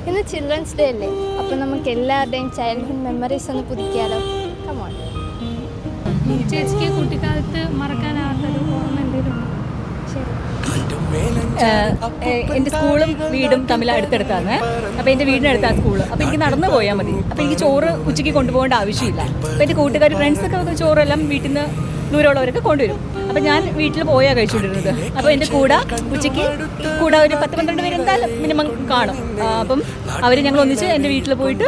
ഇന്ന് children's day അല്ലേ, അപ്പോൾ നമുക്ക് എല്ലാവരുടെയും ചൈൽഡ്ഹുഡ് മെമ്മറീസ് ഒന്ന് പുതുക്കിയാലോ? കമോൺ. ചേച്ചിക്ക് കുട്ടിക്കാലത്ത് മറക്കാനാവാത്തൊരു ഓർമ്മ എന്തെങ്കിലും ഉണ്ടോ? ശരി. എൻ്റെ സ്കൂളും വീടും തമ്മിൽ അടുത്തടുത്താണ്. അപ്പോൾ എൻ്റെ വീടിനടുത്താണ് സ്കൂള്. അപ്പോൾ എനിക്ക് നടന്നു പോയാൽ മതി. അപ്പോൾ എനിക്ക് ചോറ് ഉച്ചയ്ക്ക് കൊണ്ടുപോകേണ്ട ആവശ്യമില്ല. അപ്പോൾ എൻ്റെ കൂട്ടുകാർ ഫ്രണ്ട്സൊക്കെ ചോറെല്ലാം വീട്ടിൽ നിന്ന് ദൂരമുള്ളവരൊക്കെ കൊണ്ടുവരും. അപ്പം ഞാൻ വീട്ടിൽ പോയാണ് കഴിച്ചുകൊണ്ടിരുന്നത്. അപ്പോൾ എൻ്റെ കൂടെ ഉച്ചയ്ക്ക് കൂടെ ഒരു 10-12 പേര് എന്തായാലും മിനിമം കാണും. അപ്പം അവർ ഞങ്ങൾ ഒന്നിച്ച് എൻ്റെ വീട്ടിൽ പോയിട്ട്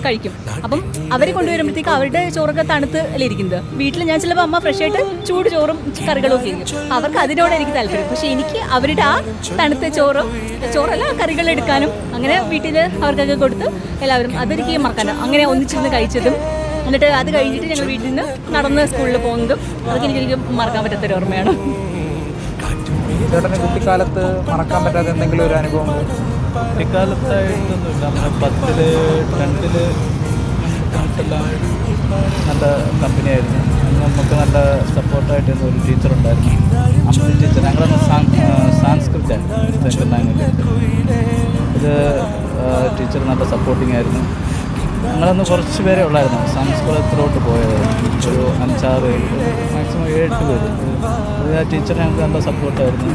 കഴിക്കും. അപ്പം അവർ കൊണ്ടുവരുമ്പോഴത്തേക്ക് അവരുടെ ചോറൊക്കെ തണുത്ത് അല്ലേ ഇരിക്കുന്നത്. വീട്ടിൽ ഞാൻ ചിലപ്പോൾ അമ്മ ഫ്രഷായിട്ട് ചൂട് ചോറും കറികളും ഒക്കെ ഇരിക്കും. അവർക്ക് അതിനോട് എനിക്ക് താല്പര്യം. പക്ഷേ എനിക്ക് അവരുടെ ആ തണുത്ത ചോറല്ല കറികളെടുക്കാനും അങ്ങനെ വീട്ടിൽ അവർക്കൊക്കെ കൊടുത്ത് എല്ലാവരും അതെനിക്ക് മറക്കാനും അങ്ങനെ ഒന്നിച്ചിരുന്ന് കഴിച്ചതും എന്നിട്ട് അത് കഴിഞ്ഞിട്ട് ഞങ്ങൾ വീട്ടിൽ നിന്ന് നടന്ന് സ്കൂളിൽ പോകുന്നതും അതൊക്കെ എനിക്ക് മറക്കാൻ പറ്റാത്തൊരു ഓർമ്മയാണ്. ചേട്ടന് കുട്ടിക്കാലത്ത് മറക്കാൻ പറ്റാത്ത എന്തെങ്കിലും ഒരു അനുഭവം? കുട്ടിക്കാലത്തായിട്ടൊന്നുമില്ല. നമ്മൾ 10-ല് 10-ല് എല്ലാം നല്ല കമ്പനിയായിരുന്നു. നമുക്ക് നല്ല സപ്പോർട്ടായിട്ടിരുന്ന ഒരു ടീച്ചറുണ്ടായിരുന്നു, അമ്മ ടീച്ചർ. ഞങ്ങളന്ന് സാംസ്കൃതായിരുന്നു ഇത്. ടീച്ചർ നല്ല സപ്പോർട്ടിങ് ആയിരുന്നു. ഞങ്ങളന്ന് കുറച്ച് പേരെ ഉള്ളായിരുന്നു സംസ്കൃതത്തിലോട്ട് പോയത്. ഒരു 5-6 മാക്സിമം 7-8 പേര്. അത് ആ ടീച്ചർ ഞങ്ങൾക്ക് നല്ല സപ്പോർട്ടായിരുന്നു.